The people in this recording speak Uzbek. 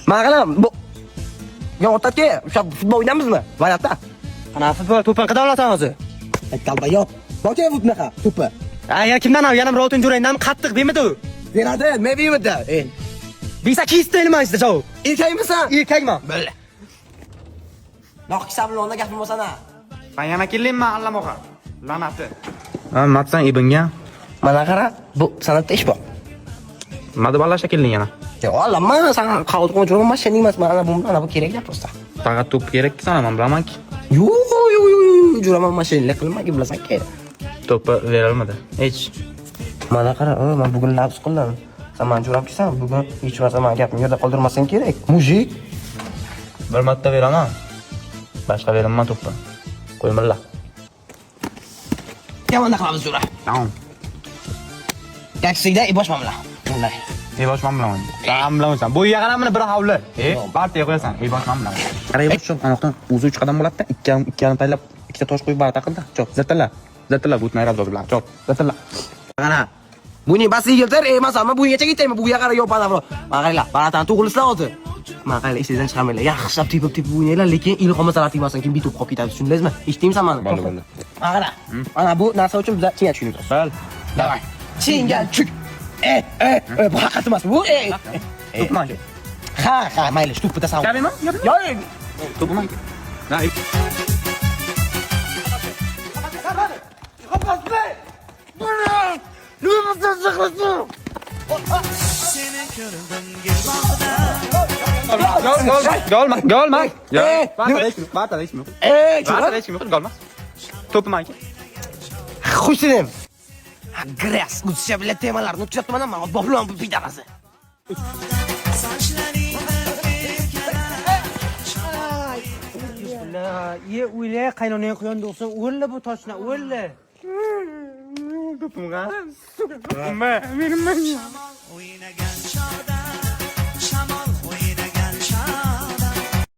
Mana qalam, bu yo o'tatga o'sha futbol o'ynamizmi? Vayatda. Qanaqa futbol to'pni qada olasan o'zi? Aytqalba yo'q. Boka bunaqa to'pi. Aya kimdan al? Yana bir oltin jo'raydan qattiq bemidi u. Beradi, men bemidi. Bisa kistelma işte javob. Erkakmisan? Erkakman. Bildi. Noqisa bilan gapim bo'lsana. Ben yana kelmayman allamoqa. Lanati. Ha, matsan ibnga. Mana qara, bu sanatda ish bor. Nima deb alla shakilning yana? Yo'q, olma, sana qavut qo'ygan mashina emas, mana bu kerak gap prosta. Faqat to'p kerak sana, men bilamanki. Yo'q, juraman mashinalar qilmaga bilasan-ki. To'pni bera olmadi. Hech. Mana qara, men bugun labs qildim. Sen men juram kelsan, bugun hech narsa men gapimni yerda qoldirmasang kerak. Mujik. Bir marta beraman. Boshqa beraman to'pni. Qo'ymalla. Yomon qilamiz jura. Tamam. Taksida boshman bilan. Bunday. Boshman bilan. Tamam bilaman. Bu yaqaramini bir havli. Partiya qo'yasan. Boshman bilan. Qaray boshim, anoqdan o'zi 3 qadam bo'ladi-da, 2 taylab, ikkita tosh qo'yib barata qildi. Chop, zirtala. Zirtala butnay razor bilan. Chop, zirtala. Qara. Buni basi yildir, masalan, bu yechak ketaymi? Bu yoqqa yo'q panavro. Mana qaranglar, baratan to'g'rislar hozir. Mana qaranglar, ishingizdan chiqarmanglar. Yaxshilab tepib o'ynanglar, lekin ilhom masalan tegmasin, kim bitib qolib ketadi, tushundingizmi? Eshitdingizmi mani? Bo'ldi. Mana qara. Mana bu narsa uchun biz chinga tushunamiz. Bal. Davay. Chinga chuk. Bu haqiqat emas bu. To'pman. Ha, mayli, shu to'pda san. Kabimi? Yo'q. To'pman. Na. Golma. Bata hiç mi? Golma. To'pman. Xushsinim. Gras, o'tisha bilan temalarni o'tkazibman, men boblan bu bidag'asi. Ye o'yla qaynonang quyonda o'xsan o'lla bu toshna o'lla. To'pimga. Menimman.